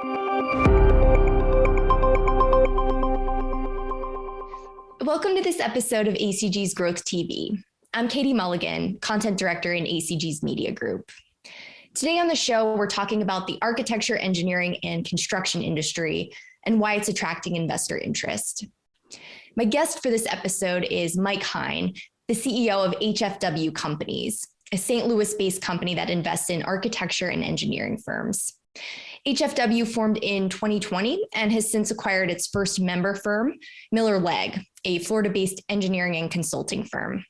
Welcome to this episode of ACG's GrowthTV. I'm Katie Mulligan, Content Director in ACG's Media Group. Today on the show, we're talking about the architecture, engineering, and construction industry and why it's attracting investor interest. My guest for this episode is Mike Hein, the CEO of HFW Companies, a St. Louis-based company that invests in architecture and engineering firms. HFW formed in 2020 and has since acquired its first member firm, Miller Legg, a Florida-based engineering and consulting firm.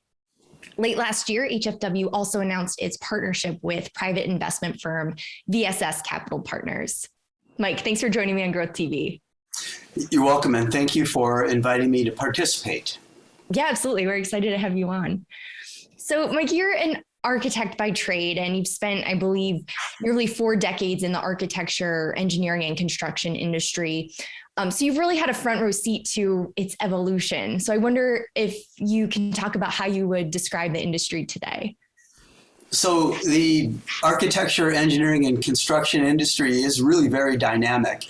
Late last year, HFW also announced its partnership with private investment firm VSS Capital Partners. Mike, thanks for joining me on GrowthTV. You're welcome, and thank you for inviting me to participate. Yeah, absolutely. We're excited to have you on. So, Mike, you're an architect by trade, and you've spent, I believe, nearly 4 decades in the architecture, engineering, and construction industry. So you've really had a front row seat to its evolution. So I wonder if you can talk about how you would describe the industry today. So the architecture, engineering, and construction industry is really very dynamic.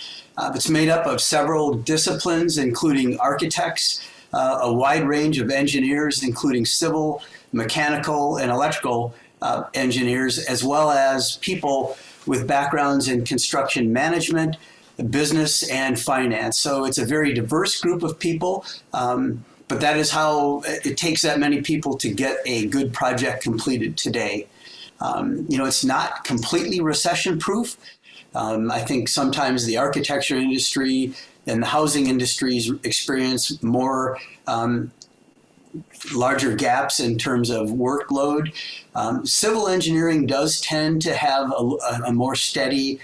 It's made up of several disciplines, including architects, a wide range of engineers, including civil, mechanical, and electrical engineers, as well as people with backgrounds in construction management, business, and finance. So it's a very diverse group of people, but that is how it takes that many people to get a good project completed today. It's not completely recession-proof. I think sometimes the architecture industry and the housing industries experience more larger gaps in terms of workload. Civil engineering does tend to have a more steady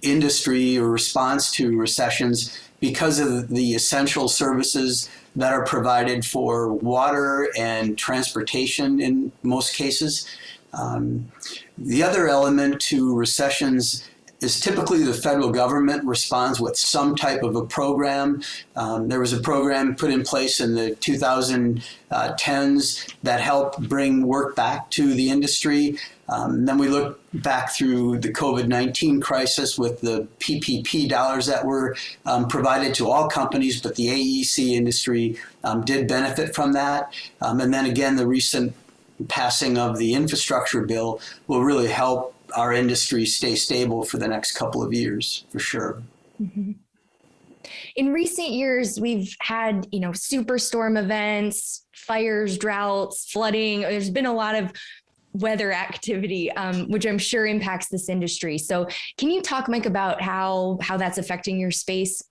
industry or response to recessions because of the essential services that are provided for water and transportation in most cases. The other element to recessions is typically the federal government responds with some type of a program. There was a program put in place in the 2010s that helped bring work back to the industry. Then we look back through the COVID-19 crisis with the PPP dollars that were provided to all companies, but the AEC industry did benefit from that. And then again, the recent passing of the infrastructure bill will really help our industry stay stable for the next couple of years, for sure. Mm-hmm. In recent years, we've had, superstorm events, fires, droughts, flooding. There's been a lot of weather activity, which I'm sure impacts this industry. So can you talk, Mike, about how that's affecting your space?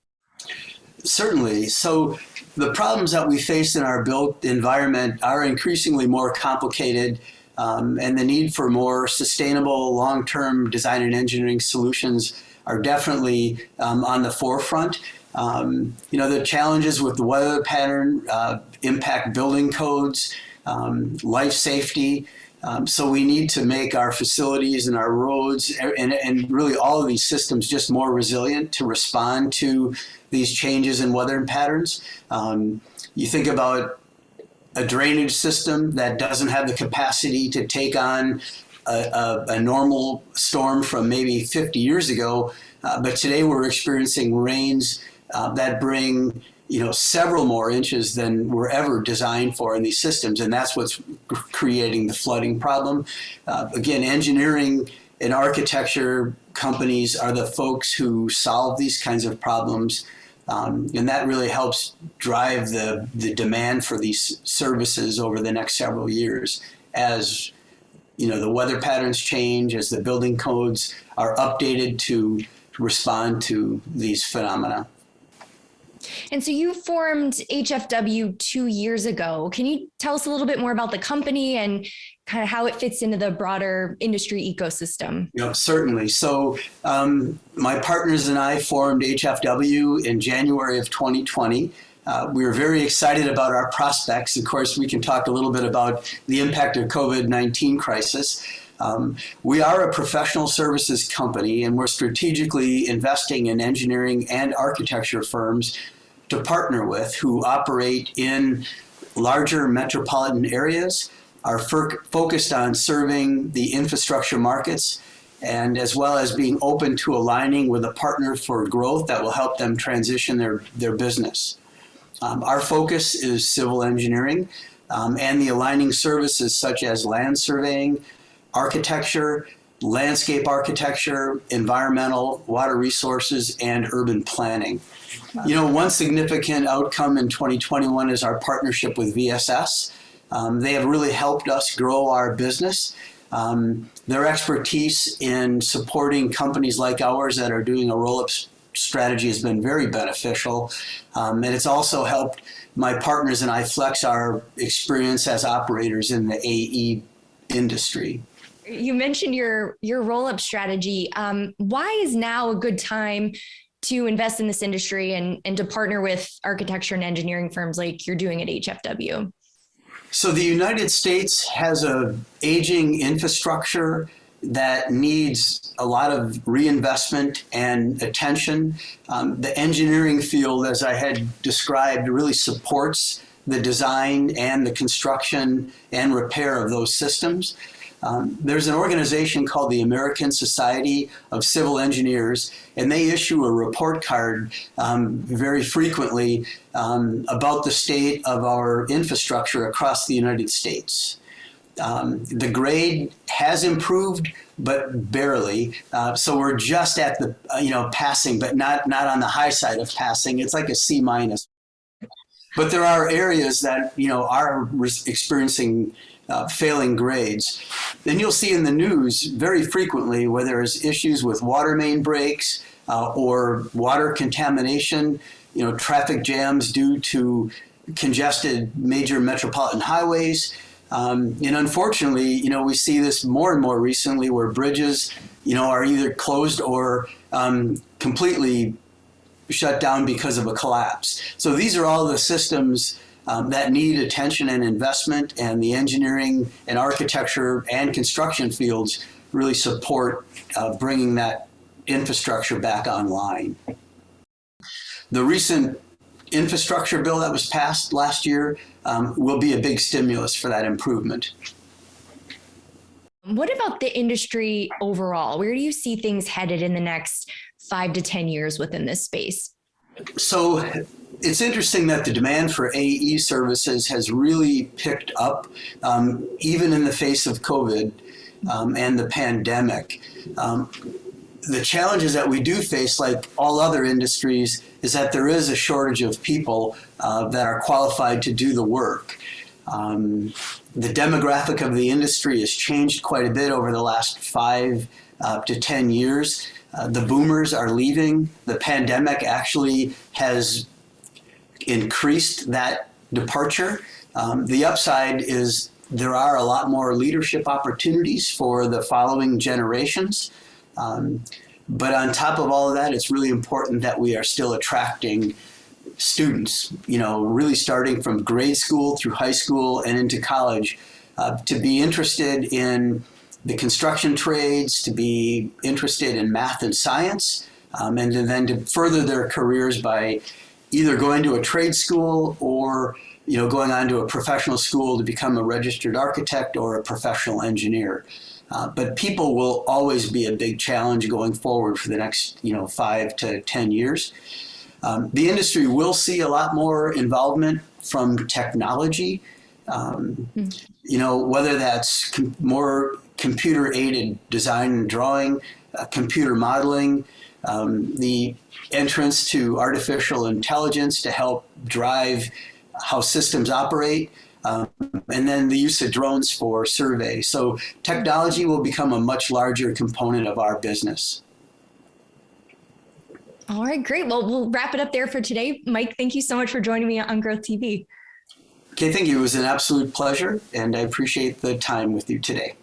Certainly. So the problems that we face in our built environment are increasingly more complicated, and the need for more sustainable long-term design and engineering solutions are definitely on the forefront. The challenges with the weather pattern impact building codes, life safety. So we need to make our facilities and our roads and really all of these systems just more resilient to respond to these changes in weather patterns. You think about a drainage system that doesn't have the capacity to take on a normal storm from maybe 50 years ago, but today we're experiencing rains that bring several more inches than were ever designed for in these systems, and that's what's creating the flooding problem. Again, engineering and architecture companies are the folks who solve these kinds of problems, and that really helps drive the demand for these services over the next several years as the weather patterns change, as the building codes are updated to respond to these phenomena. And so you formed HFW 2 years ago. Can you tell us a little bit more about the company and kind of how it fits into the broader industry ecosystem? Certainly. So my partners and I formed HFW in January of 2020. We were very excited about our prospects. Of course, we can talk a little bit about the impact of COVID-19 crisis. We are a professional services company, and we're strategically investing in engineering and architecture firms to partner with who operate in larger metropolitan areas, are focused on serving the infrastructure markets, and as well as being open to aligning with a partner for growth that will help them transition their business. Our focus is civil engineering and the aligning services such as land surveying, architecture, landscape architecture, environmental, water resources, and urban planning. You know, one significant outcome in 2021 is our partnership with VSS. They have really helped us grow our business. Their expertise in supporting companies like ours that are doing a roll-up strategy has been very beneficial. And it's also helped my partners and I flex our experience as operators in the AE industry. You mentioned your roll-up strategy. Why is now a good time to invest in this industry and to partner with architecture and engineering firms like you're doing at HFW? So the United States has an aging infrastructure that needs a lot of reinvestment and attention. The engineering field, as I had described, really supports the design and the construction and repair of those systems. There's an organization called the American Society of Civil Engineers, and they issue a report card very frequently about the state of our infrastructure across the United States. The grade has improved, but barely. So we're just at the passing, but not on the high side of passing. It's like a C minus. But there are areas that are experiencing failing grades. Then you'll see in the news very frequently where there's issues with water main breaks or water contamination, traffic jams due to congested major metropolitan highways. And unfortunately, we see this more and more recently where bridges, are either closed or completely shut down because of a collapse. So these are all the systems that need attention and investment, and the engineering and architecture and construction fields really support bringing that infrastructure back online. The recent infrastructure bill that was passed last year will be a big stimulus for that improvement. What about the industry overall? Where do you see things headed in the next 5 to 10 years within this space? So it's interesting that the demand for AE services has really picked up, even in the face of COVID and the pandemic. The challenges that we do face, like all other industries, is that there is a shortage of people that are qualified to do the work. The demographic of the industry has changed quite a bit over the last 5 to 10 years. The boomers are leaving. The pandemic actually has increased that departure. The upside is there are a lot more leadership opportunities for the following generations. But on top of all of that, it's really important that we are still attracting students, really starting from grade school through high school and into college, to be interested in the construction trades, to be interested in math and science, and then to further their careers by either going to a trade school or going on to a professional school to become a registered architect or a professional engineer. But people will always be a big challenge going forward for the next 5 to 10 years. The industry will see a lot more involvement from technology, whether that's more computer-aided design and drawing, computer modeling, the entrance to artificial intelligence to help drive how systems operate, and then the use of drones for survey. So technology will become a much larger component of our business. All right, great. Well, we'll wrap it up there for today. Mike, thank you so much for joining me on GrowthTV. Okay, thank you. It was an absolute pleasure, and I appreciate the time with you today.